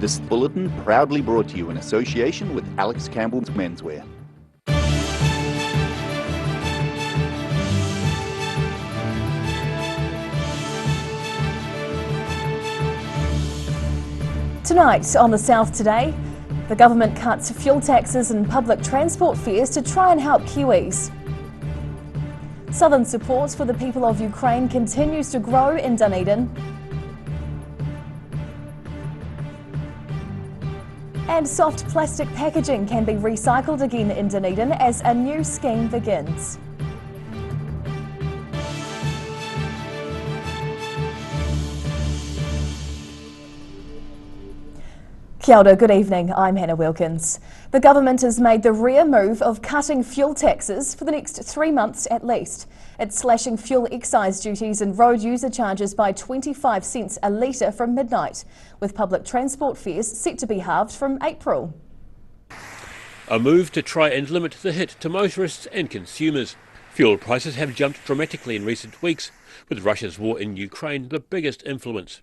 This bulletin proudly brought to you in association with Alex Campbell's Menswear. Tonight on The South Today, the government cuts fuel taxes and public transport fares to try and help Kiwis. Southern support for the people of Ukraine continues to grow in Dunedin. And soft plastic packaging can be recycled again in Dunedin as a new scheme begins. Kia ora, good evening, I'm Hannah Wilkins. The government has made the rare move of cutting fuel taxes for the next 3 months at least. It's slashing fuel excise duties and road user charges by 25 cents a litre from midnight, with public transport fares set to be halved from April. A move to try and limit the hit to motorists and consumers. Fuel prices have jumped dramatically in recent weeks, with Russia's war in Ukraine the biggest influence.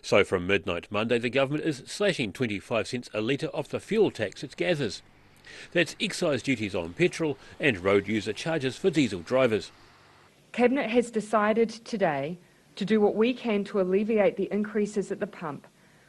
So from midnight Monday, the government is slashing 25 cents a litre off the fuel tax it gathers. That's excise duties on petrol and road user charges for diesel drivers. Cabinet has decided today to do what we can to alleviate the increases at the pump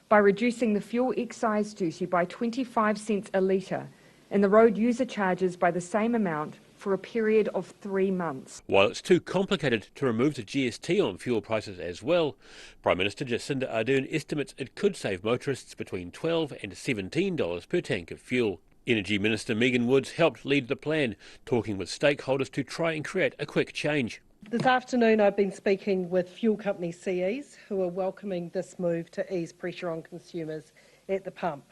by reducing the fuel excise duty by 25 cents a litre and the road user charges by the same amount for a period of 3 months. While it's too complicated to remove the GST on fuel prices as well, Prime Minister Jacinda Ardern estimates it could save motorists between $12 and $17 per tank of fuel. Energy Minister Megan Woods helped lead the plan, talking with stakeholders to try and create a quick change. This afternoon I've been speaking with fuel company CEs who are welcoming this move to ease pressure on consumers at the pump.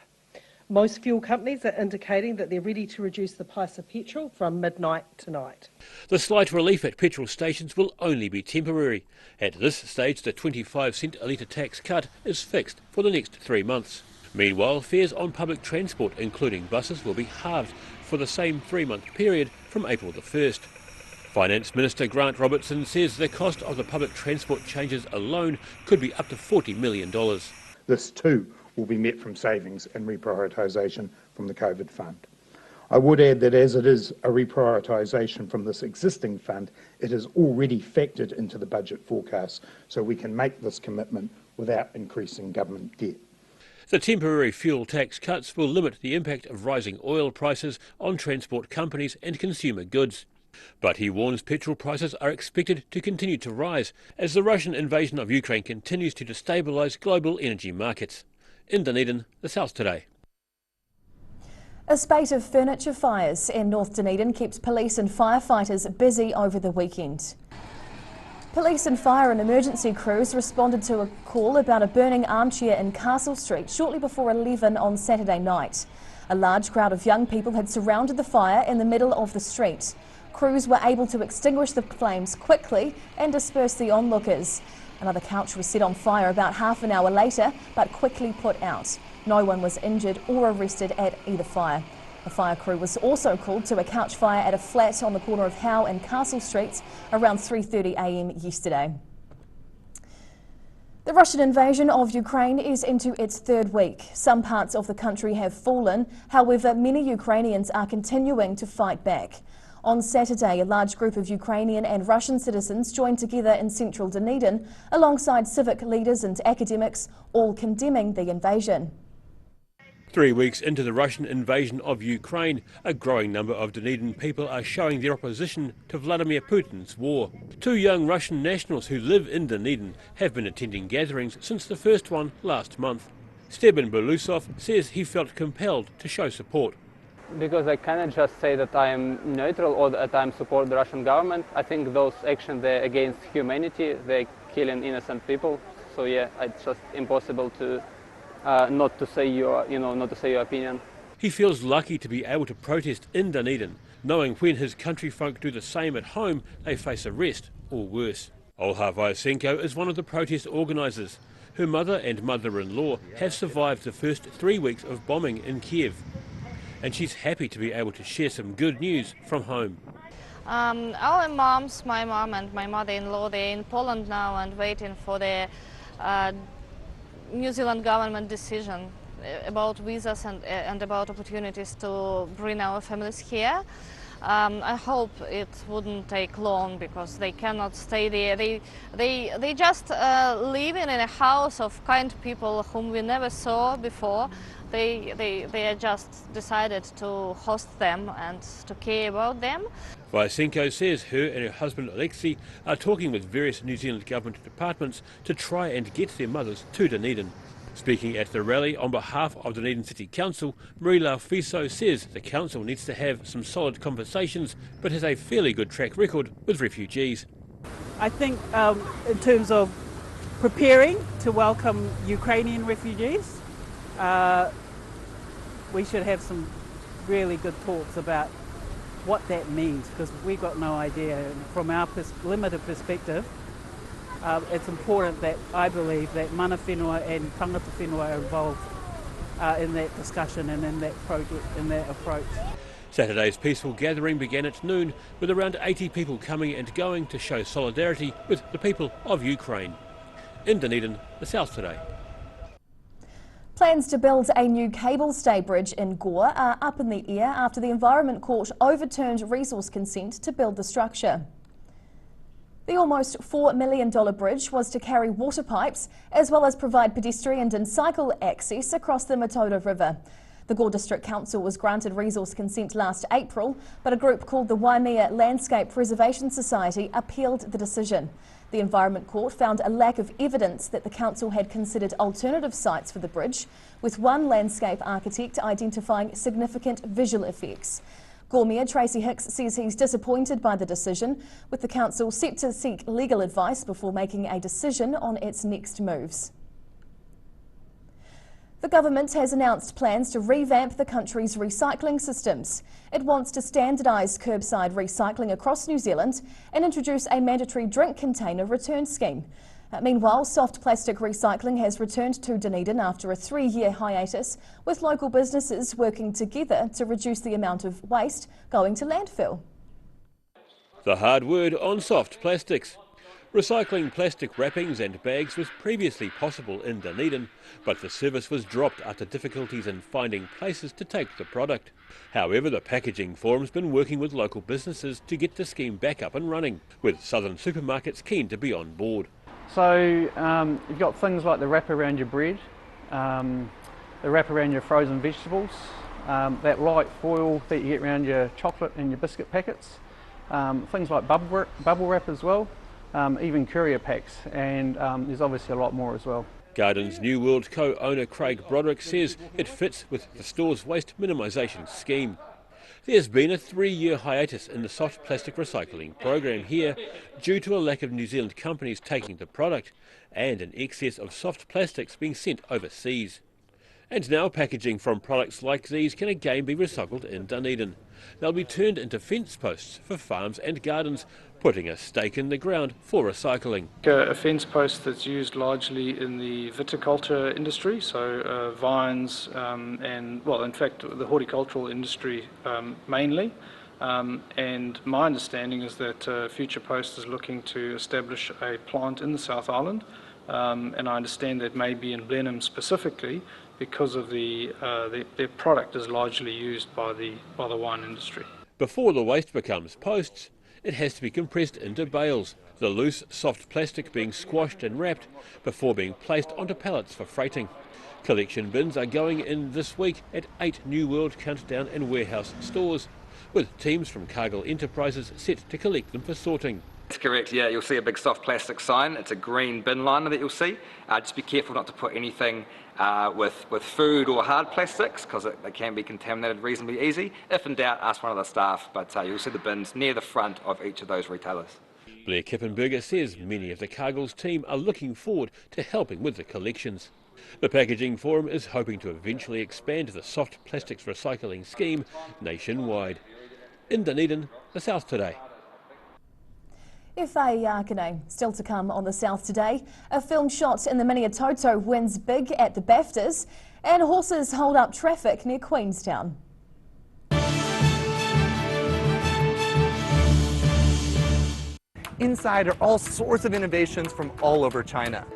Most fuel companies are indicating that they're ready to reduce the price of petrol from midnight tonight. The slight relief at petrol stations will only be temporary. At this stage, the 25 cent a litre tax cut is fixed for the next 3 months. Meanwhile, fares on public transport, including buses, will be halved for the same 3-month period from April the 1st. Finance Minister Grant Robertson says the cost of the public transport changes alone could be up to $40 million. This too will be met from savings and reprioritisation from the COVID fund. I would add that as it is a reprioritisation from this existing fund, it is already factored into the budget forecast, so we can make this commitment without increasing government debt. The temporary fuel tax cuts will limit the impact of rising oil prices on transport companies and consumer goods. But he warns petrol prices are expected to continue to rise as the Russian invasion of Ukraine continues to destabilise global energy markets. In Dunedin, The South Today. A spate of furniture fires in North Dunedin keeps police and firefighters busy over the weekend. Police and fire and emergency crews responded to a call about a burning armchair in Castle Street shortly before 11 on Saturday night. A large crowd of young people had surrounded the fire in the middle of the street. Crews were able to extinguish the flames quickly and disperse the onlookers. Another couch was set on fire about half an hour later, but quickly put out. No one was injured or arrested at either fire. A fire crew was also called to a couch fire at a flat on the corner of Howe and Castle Streets around 3:30 a.m. yesterday. The Russian invasion of Ukraine is into its 3rd week. Some parts of the country have fallen. However, many Ukrainians are continuing to fight back. On Saturday, a large group of Ukrainian and Russian citizens joined together in central Dunedin alongside civic leaders and academics, all condemning the invasion. 3 weeks into the Russian invasion of Ukraine, a growing number of Dunedin people are showing their opposition to Vladimir Putin's war. 2 young Russian nationals who live in Dunedin have been attending gatherings since the first one last month. Stepan Belusov says he felt compelled to show support. Because I cannot just say that I am neutral or that I support the Russian government. I think those actions, they're against humanity, they're killing innocent people. So yeah, it's just impossible to not to say your opinion. He feels lucky to be able to protest in Dunedin, knowing when his country folk do the same at home, they face arrest or worse. Olha Vyasenko is one of the protest organisers. Her mother and mother-in-law have survived the first 3 weeks of bombing in Kiev, and she's happy to be able to share some good news from home. Our moms, my mom and my mother-in-law, they're in Poland now and waiting for the New Zealand government decision about visas and about opportunities to bring our families here. I hope it wouldn't take long because they cannot stay there. They just living in a house of kind people whom we never saw before. They just decided to host them and to care about them. Vaisenko says her and her husband Alexei are talking with various New Zealand government departments to try and get their mothers to Dunedin. Speaking at the rally on behalf of Dunedin City Council, Marie-Lau Fiso says the council needs to have some solid conversations but has a fairly good track record with refugees. I think in terms of preparing to welcome Ukrainian refugees, we should have some really good talks about what that means, because we've got no idea. And from our limited perspective, it's important that I believe that mana whenua and tangata whenua are involved in that discussion and in that project, in that approach. Saturday's peaceful gathering began at noon with around 80 people coming and going to show solidarity with the people of Ukraine. In Dunedin, the South Today. Plans to build a new cable stay bridge in Gore are up in the air after the Environment Court overturned resource consent to build the structure. The almost $4 million bridge was to carry water pipes as well as provide pedestrian and cycle access across the Matoda River. The Gore District Council was granted resource consent last April, but a group called the Waimea Landscape Preservation Society appealed the decision. The Environment Court found a lack of evidence that the council had considered alternative sites for the bridge, with one landscape architect identifying significant visual effects. Gore Mayor Tracy Hicks says he's disappointed by the decision, with the council set to seek legal advice before making a decision on its next moves. The government has announced plans to revamp the country's recycling systems. It wants to standardise curbside recycling across New Zealand and introduce a mandatory drink container return scheme. Meanwhile, soft plastic recycling has returned to Dunedin after a 3-year hiatus, with local businesses working together to reduce the amount of waste going to landfill. The hard word on soft plastics. Recycling plastic wrappings and bags was previously possible in Dunedin, but the service was dropped after difficulties in finding places to take the product. However, the Packaging Forum's been working with local businesses to get the scheme back up and running, with southern supermarkets keen to be on board. So you've got things like the wrap around your bread, the wrap around your frozen vegetables, that light foil that you get around your chocolate and your biscuit packets, things like bubble wrap as well. Even courier packs, and there's obviously a lot more as well. Garden's New World co-owner Craig Broderick says it fits with the store's waste minimisation scheme. There's been a 3-year hiatus in the soft plastic recycling program here due to a lack of New Zealand companies taking the product and an excess of soft plastics being sent overseas. And now packaging from products like these can again be recycled in Dunedin. They'll be turned into fence posts for farms and gardens, putting a stake in the ground for recycling. A fence post that's used largely in the viticulture industry, so vines and, well, in fact, the horticultural industry mainly. And my understanding is that Future Post is looking to establish a plant in the South Island, and I understand that may be in Blenheim specifically, because of their product is largely used by the wine industry. Before the waste becomes posts, it has to be compressed into bales, the loose soft plastic being squashed and wrapped before being placed onto pallets for freighting. Collection bins are going in this week at 8 New World Countdown and Warehouse stores, with teams from Cargill Enterprises set to collect them for sorting. That's correct, yeah, you'll see a big soft plastic sign. It's a green bin liner that you'll see. Just be careful not to put anything with food or hard plastics, because they can be contaminated reasonably easy. If in doubt, ask one of the staff, but you'll see the bins near the front of each of those retailers. Blair Kippenberger says many of the Cargill's team are looking forward to helping with the collections. The Packaging Forum is hoping to eventually expand the soft plastics recycling scheme nationwide. In Dunedin, the South Today. Whai Yakane, still to come on the South Today. A film shot in the Miniatoto wins big at the BAFTAs, and horses hold up traffic near Queenstown. Inside are all sorts of innovations from all over China.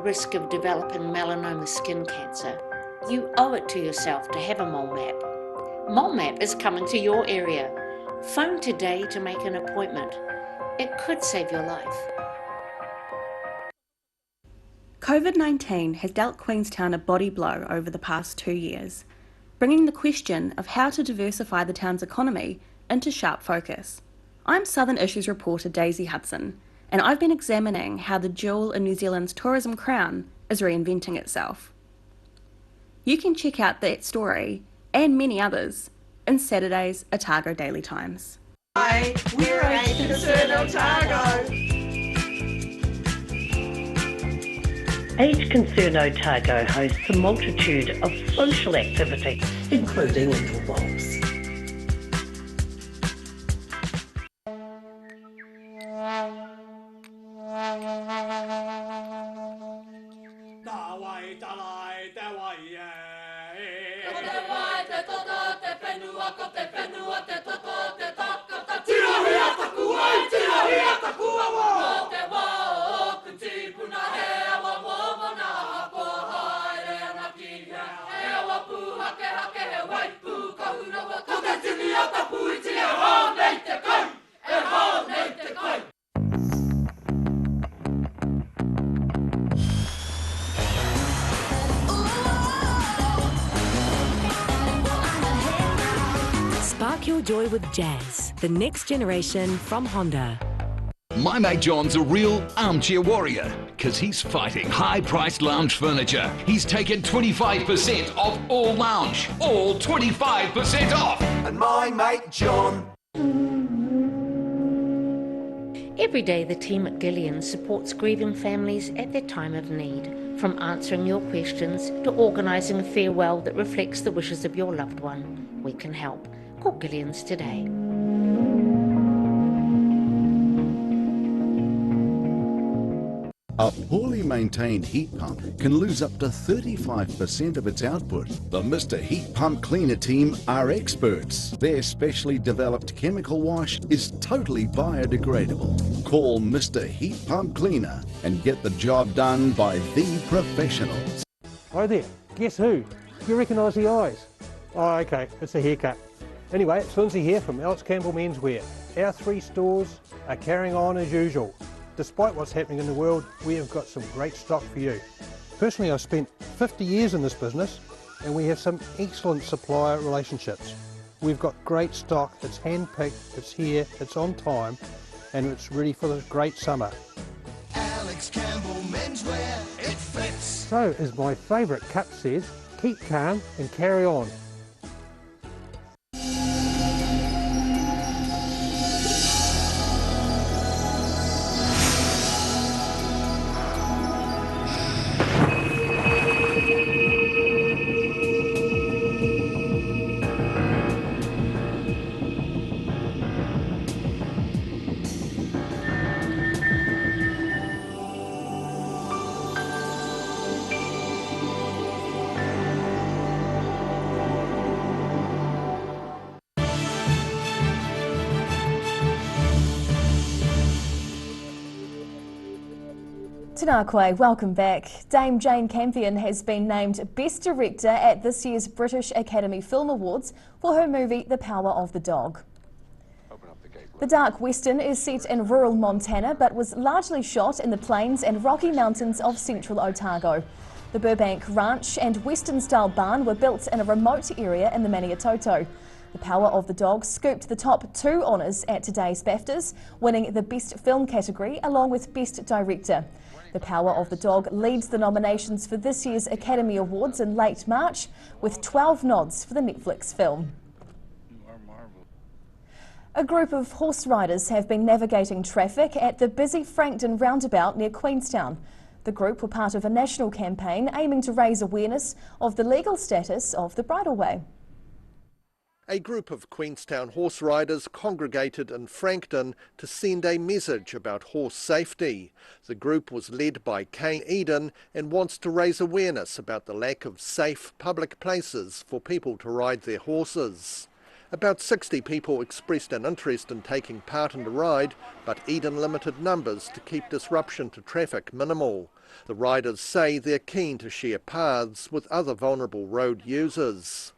risk of developing melanoma skin cancer, you owe it to yourself to have a mole map. Mole Map is coming to your area. Phone today to make an appointment. It could save your life. COVID-19 has dealt Queenstown a body blow over the past 2 years, bringing the question of how to diversify the town's economy into sharp focus. I'm Southern Issues reporter Daisy Hudson, and I've been examining how the jewel in New Zealand's tourism crown is reinventing itself. You can check out that story, and many others, in Saturday's Otago Daily Times. Hi, we're Age Concern Otago. Age Concern Otago hosts a multitude of social activities, including interwalks. Spark your joy with Jazz, the next generation from Honda. My mate John's a real armchair warrior, because he's fighting high-priced lounge furniture. He's taken 25% off all lounge, all 25% off. And my mate John. Every day the team at Gillian's supports grieving families at their time of need, from answering your questions to organising a farewell that reflects the wishes of your loved one. We can help. Call Gillian's today. A poorly maintained heat pump can lose up to 35% of its output. The Mr. Heat Pump Cleaner team are experts. Their specially developed chemical wash is totally biodegradable. Call Mr. Heat Pump Cleaner and get the job done by the professionals. Hi there, guess who? You recognise the eyes? Oh, okay, it's a haircut. Anyway, it's Lindsay here from Campbell's Menswear. Our 3 stores are carrying on as usual. Despite what's happening in the world, we have got some great stock for you. Personally, I've spent 50 years in this business and we have some excellent supplier relationships. We've got great stock, it's hand-picked, it's here, it's on time, and it's ready for this great summer. Alex Campbell Menswear, it fits. So, as my favourite cup says, keep calm and carry on. Tēnā koe, welcome back. Dame Jane Campion has been named Best Director at this year's British Academy Film Awards for her movie The Power of the Dog. The dark western is set in rural Montana but was largely shot in the plains and Rocky Mountains of central Otago. The Burbank Ranch and western-style barn were built in a remote area in the Maniatoto. The Power of the Dog scooped the top 2 honours at today's BAFTAs, winning the Best Film category along with Best Director. The Power of the Dog leads the nominations for this year's Academy Awards in late March, with 12 nods for the Netflix film. A group of horse riders have been navigating traffic at the busy Frankton roundabout near Queenstown. The group were part of a national campaign aiming to raise awareness of the legal status of the bridleway. A group of Queenstown horse riders congregated in Frankton to send a message about horse safety. The group was led by Kane Eden and wants to raise awareness about the lack of safe public places for people to ride their horses. About 60 people expressed an interest in taking part in the ride, but Eden limited numbers to keep disruption to traffic minimal. The riders say they're keen to share paths with other vulnerable road users.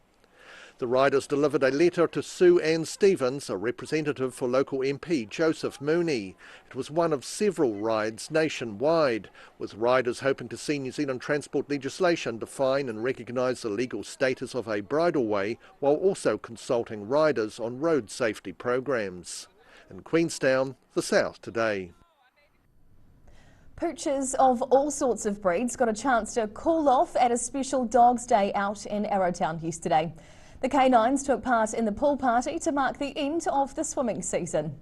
The riders delivered a letter to Sue Ann Stevens, a representative for local MP Joseph Mooney. It was one of several rides nationwide, with riders hoping to see New Zealand transport legislation define and recognise the legal status of a bridleway, while also consulting riders on road safety programs. In Queenstown, The South Today. Poochers of all sorts of breeds got a chance to cool off at a special Dogs Day out in Arrowtown yesterday. The canines took part in the pool party to mark the end of the swimming season.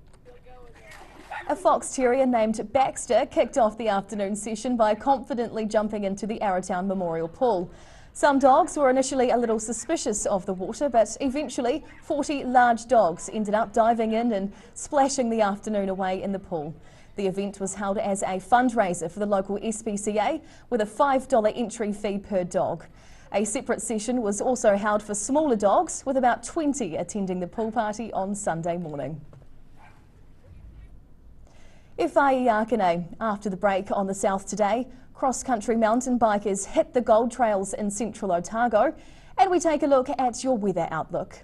A fox terrier named Baxter kicked off the afternoon session by confidently jumping into the Arrowtown Memorial Pool. Some dogs were initially a little suspicious of the water, but eventually 40 large dogs ended up diving in and splashing the afternoon away in the pool. The event was held as a fundraiser for the local SPCA with a $5 entry fee per dog. A separate session was also held for smaller dogs, with about 20 attending the pool party on Sunday morning. Whaiakene. After the break on The South Today, cross-country mountain bikers hit the gold trails in central Otago, and we take a look at your weather outlook.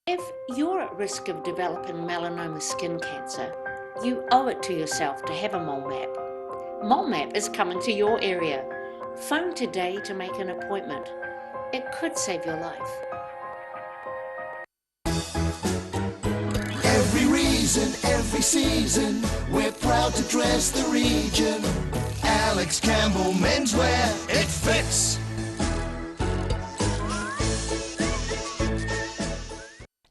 If you're at risk of developing melanoma skin cancer, you owe it to yourself to have a mole map. Mole map is coming to your area. Phone today to make an appointment. It could save your life. Every reason, every season, we're proud to dress the region. Alex Campbell menswear, it fits.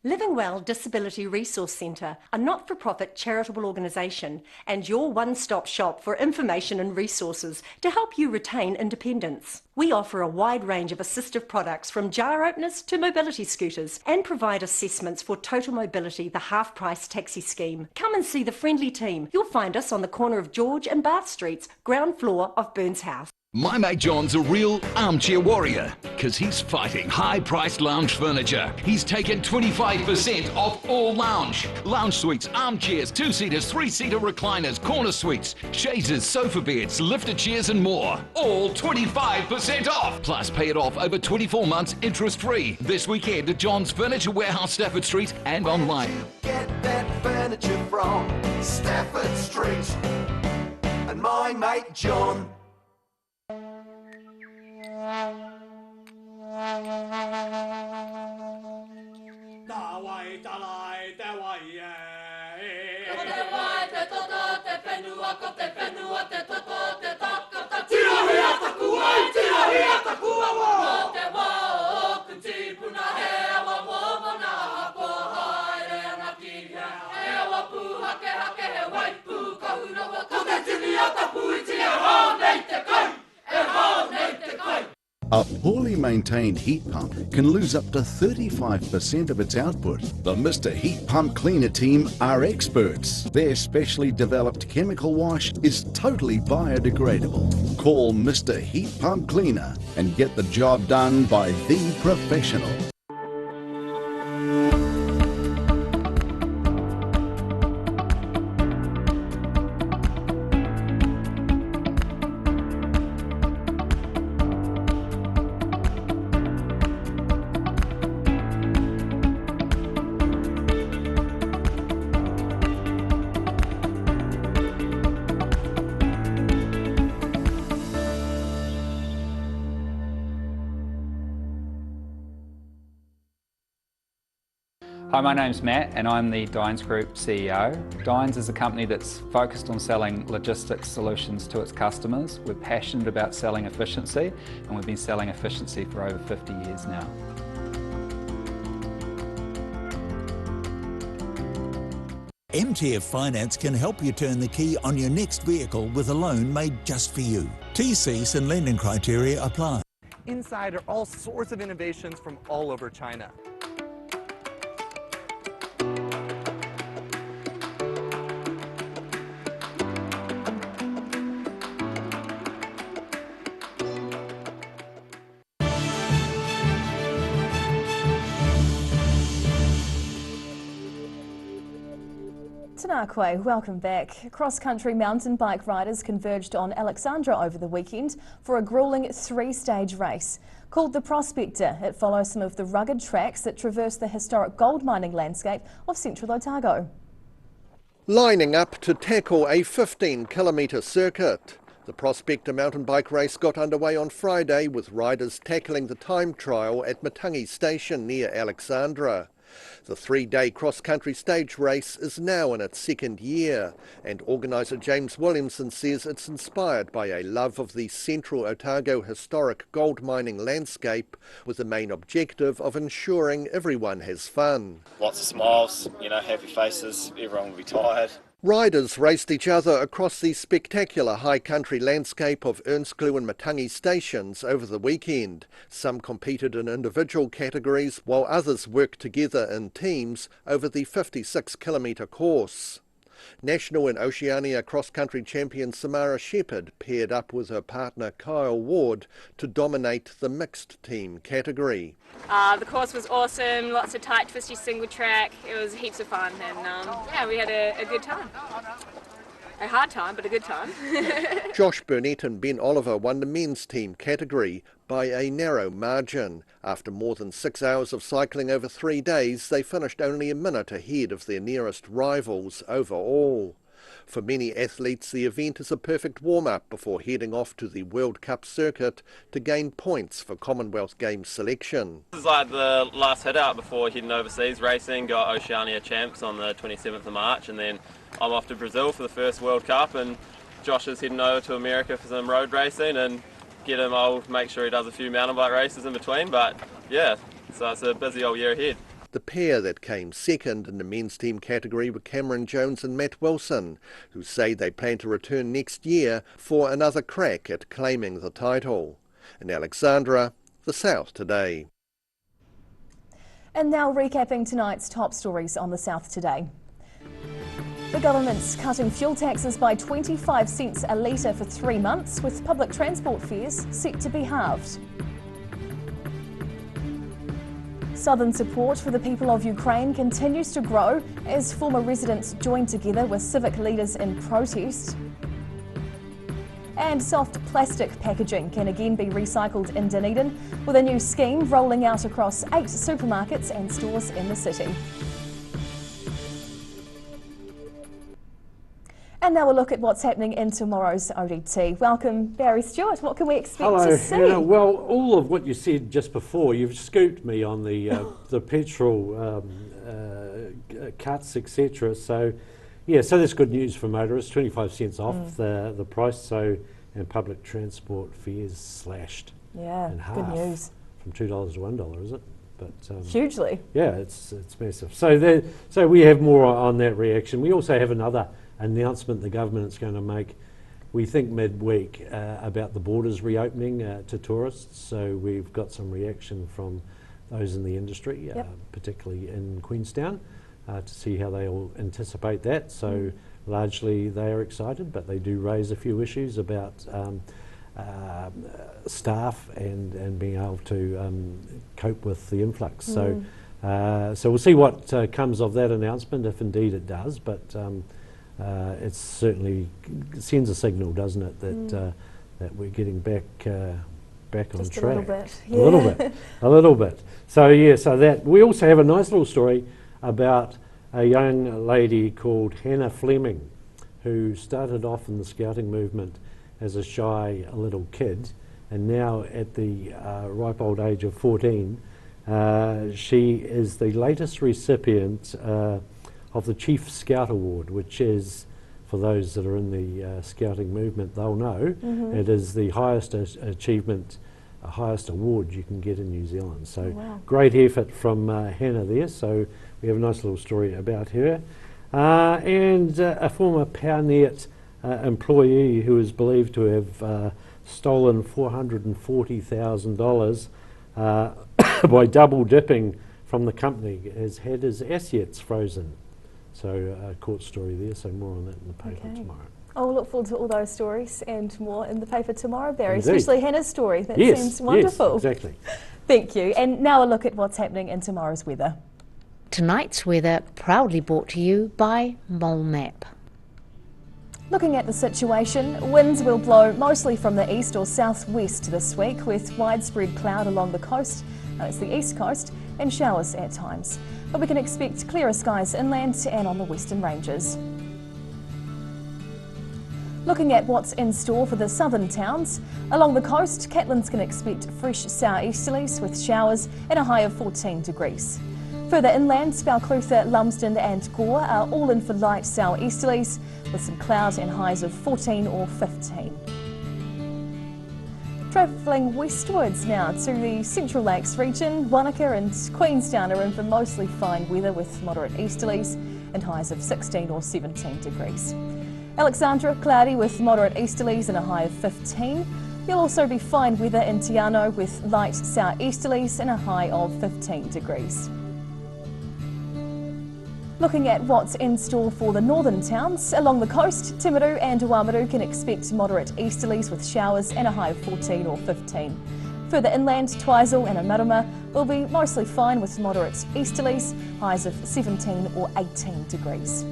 Livingwell Disability Resource Centre, a not-for-profit charitable organisation and your one-stop shop for information and resources to help you retain independence. We offer a wide range of assistive products from jar openers to mobility scooters and provide assessments for Total Mobility, the half-price taxi scheme. Come and see the friendly team. You'll find us on the corner of George and Bath Streets, ground floor of Burns House. My mate John's a real armchair warrior, because he's fighting high-priced lounge furniture. He's taken 25% off all lounge. Lounge suites, armchairs, two-seaters, three-seater recliners, corner suites, shades, sofa beds, lifted chairs and more. All 25% off. Plus pay it off over 24 months interest-free. This weekend at John's Furniture Warehouse, Stafford Street, and online. Get that furniture from Stafford Street. And my mate John. A poorly maintained heat pump can lose up to 35% of its output. The Mr. Heat Pump Cleaner team are experts. Their specially developed chemical wash is totally biodegradable. Call Mr. Heat Pump Cleaner and get the job done by the professional. Hi, my name's Matt and I'm the Dines Group CEO. Dines is a company that's focused on selling logistics solutions to its customers. We're passionate about selling efficiency and we've been selling efficiency for over 50 years now. MTF Finance can help you turn the key on your next vehicle with a loan made just for you. TCs and lending criteria apply. Inside are all sorts of innovations from all over China. Tanakwe, welcome back. Cross-country mountain bike riders converged on Alexandra over the weekend for a gruelling three-stage race. Called the Prospector, it follows some of the rugged tracks that traverse the historic gold mining landscape of central Otago. Lining up to tackle a 15-kilometre circuit. The Prospector mountain bike race got underway on Friday with riders tackling the time trial at Matangi Station near Alexandra. The three-day cross-country stage race is now in its second year, and organiser James Williamson says it's inspired by a love of the central Otago historic gold mining landscape, with the main objective of ensuring everyone has fun. Lots of smiles, you know, happy faces, everyone will be tired. Riders raced each other across the spectacular high country landscape of Ernsklu and Matangi stations over the weekend. Some competed in individual categories, while others worked together in teams over the 56-kilometre course. National and Oceania cross-country champion Samara Shepherd paired up with her partner Kyle Ward to dominate the mixed team category. The course was awesome, lots of tight, twisty single track. It was heaps of fun, and yeah, we had a good time. A hard time, but a good time. Josh Burnett and Ben Oliver won the men's team category by a narrow margin. After more than 6 hours of cycling over 3 days, they finished only a minute ahead of their nearest rivals overall. For many athletes, the event is a perfect warm-up before heading off to the World Cup circuit to gain points for Commonwealth Games selection. This is like the last hit out before heading overseas racing. Got Oceania champs on the 27th of March, and then I'm off to Brazil for the first World Cup, and Josh is heading over to America for some road racing, and I'll make sure he does a few mountain bike races in between, but yeah, so it's a busy old year ahead. The pair that came second in the men's team category were Cameron Jones and Matt Wilson, who say they plan to return next year for another crack at claiming the title. In Alexandra, the South Today. And now recapping tonight's top stories on the South Today. The government's cutting fuel taxes by 25 cents a litre for 3 months, with public transport fares set to be halved. Southern support for the people of Ukraine continues to grow as former residents join together with civic leaders in protest. And soft plastic packaging can again be recycled in Dunedin, with a new scheme rolling out across 8 supermarkets and stores in the city. And now we'll look at what's happening in tomorrow's ODT. Welcome, Barry Stewart. What can we expect to see? Hello. Well, all of what you said just before, you've scooped me on the petrol cuts, etc. So, yeah, so that's good news for motorists. 25 cents off the price. So, and public transport fares slashed. Yeah, in half, good news. From $2 to $1, is it? But hugely. Yeah, it's massive. So we have more on that reaction. We also have another announcement the government's going to make, we think midweek, about the borders reopening to tourists. So we've got some reaction from those in the industry, particularly in Queenstown, to see how they all anticipate that. So largely they are excited, but they do raise a few issues about staff and being able to cope with the influx. So we'll see what comes of that announcement, if indeed it does. But it certainly sends a signal, doesn't it, that we're getting back on track. A little bit. Yeah. A little bit. So yeah, so that we also have a nice little story about a young lady called Hannah Fleming, who started off in the scouting movement as a shy little kid, and now at the ripe old age of 14 She is the latest recipient of the Chief Scout Award, which is, for those that are in the scouting movement, they'll know, it is the highest achievement, highest award you can get in New Zealand. So great effort from Hannah there. So we have a nice little story about her. And a former Powernet employee who is believed to have stolen $440,000 by double dipping from the company has had his assets frozen. So a court story there, so more on that in the paper tomorrow. I'll look forward to all those stories and more in the paper tomorrow, Barry, Indeed. especially Hannah's story. That seems wonderful. Yes, exactly. Thank you. And now a look at what's happening in tomorrow's weather. Tonight's weather proudly brought to you by Mole Map. Looking at the situation, winds will blow mostly from the east or southwest this week, with widespread cloud along the coast, it's the east coast, and showers at times. But we can expect clearer skies inland and on the western ranges. Looking at what's in store for the southern towns, along the coast, Catlins can expect fresh southeasterlies with showers and a high of 14 degrees. Further inland, Balclutha, Lumsden and Gore are all in for light southeasterlies with some cloud and highs of 14 or 15. Travelling westwards now to the Central Lakes region, Wanaka and Queenstown are in for mostly fine weather with moderate easterlies and highs of 16 or 17 degrees. Alexandra, cloudy with moderate easterlies and a high of 15. There'll also be fine weather in Te Anau with light southeasterlies and a high of 15 degrees. Looking at what's in store for the northern towns, along the coast, Timaru and Oamaru can expect moderate easterlies with showers and a high of 14 or 15. Further inland, Twizel and Omarama will be mostly fine with moderate easterlies, highs of 17 or 18 degrees.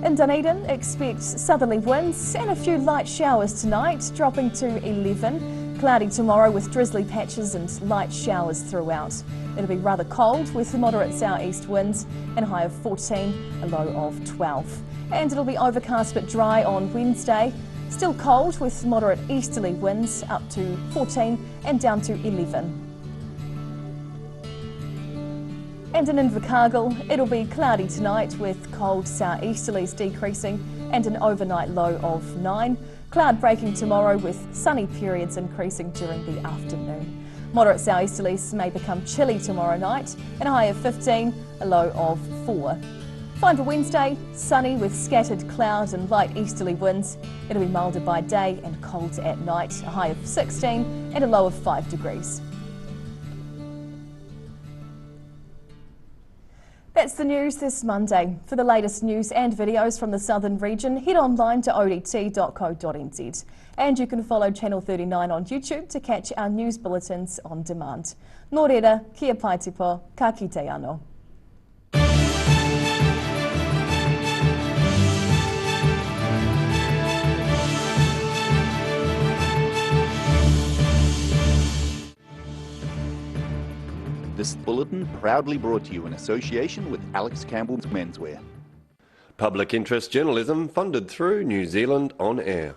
In Dunedin, expect southerly winds and a few light showers tonight, dropping to 11. Cloudy tomorrow with drizzly patches and light showers throughout. It'll be rather cold with moderate southeast winds and a high of 14, a low of 12. And it'll be overcast but dry on Wednesday. Still cold with moderate easterly winds up to 14 and down to 11. And in Invercargill, it'll be cloudy tonight with cold southeasterlies decreasing and an overnight low of 9. Cloud breaking tomorrow with sunny periods increasing during the afternoon. Moderate southeasterlies may become chilly tomorrow night and a high of 15, a low of 4. Fine for Wednesday, sunny with scattered clouds and light easterly winds. It'll be milder by day and cold at night, a high of 16 and a low of 5 degrees. That's the news this Monday. For the latest news and videos from the southern region, head online to odt.co.nz. And you can follow Channel 39 on YouTube to catch our news bulletins on demand. Nō reira, kia pai te po, ka kite anō. This bulletin proudly brought to you in association with Alex Campbell's Menswear. Public interest journalism funded through New Zealand On Air.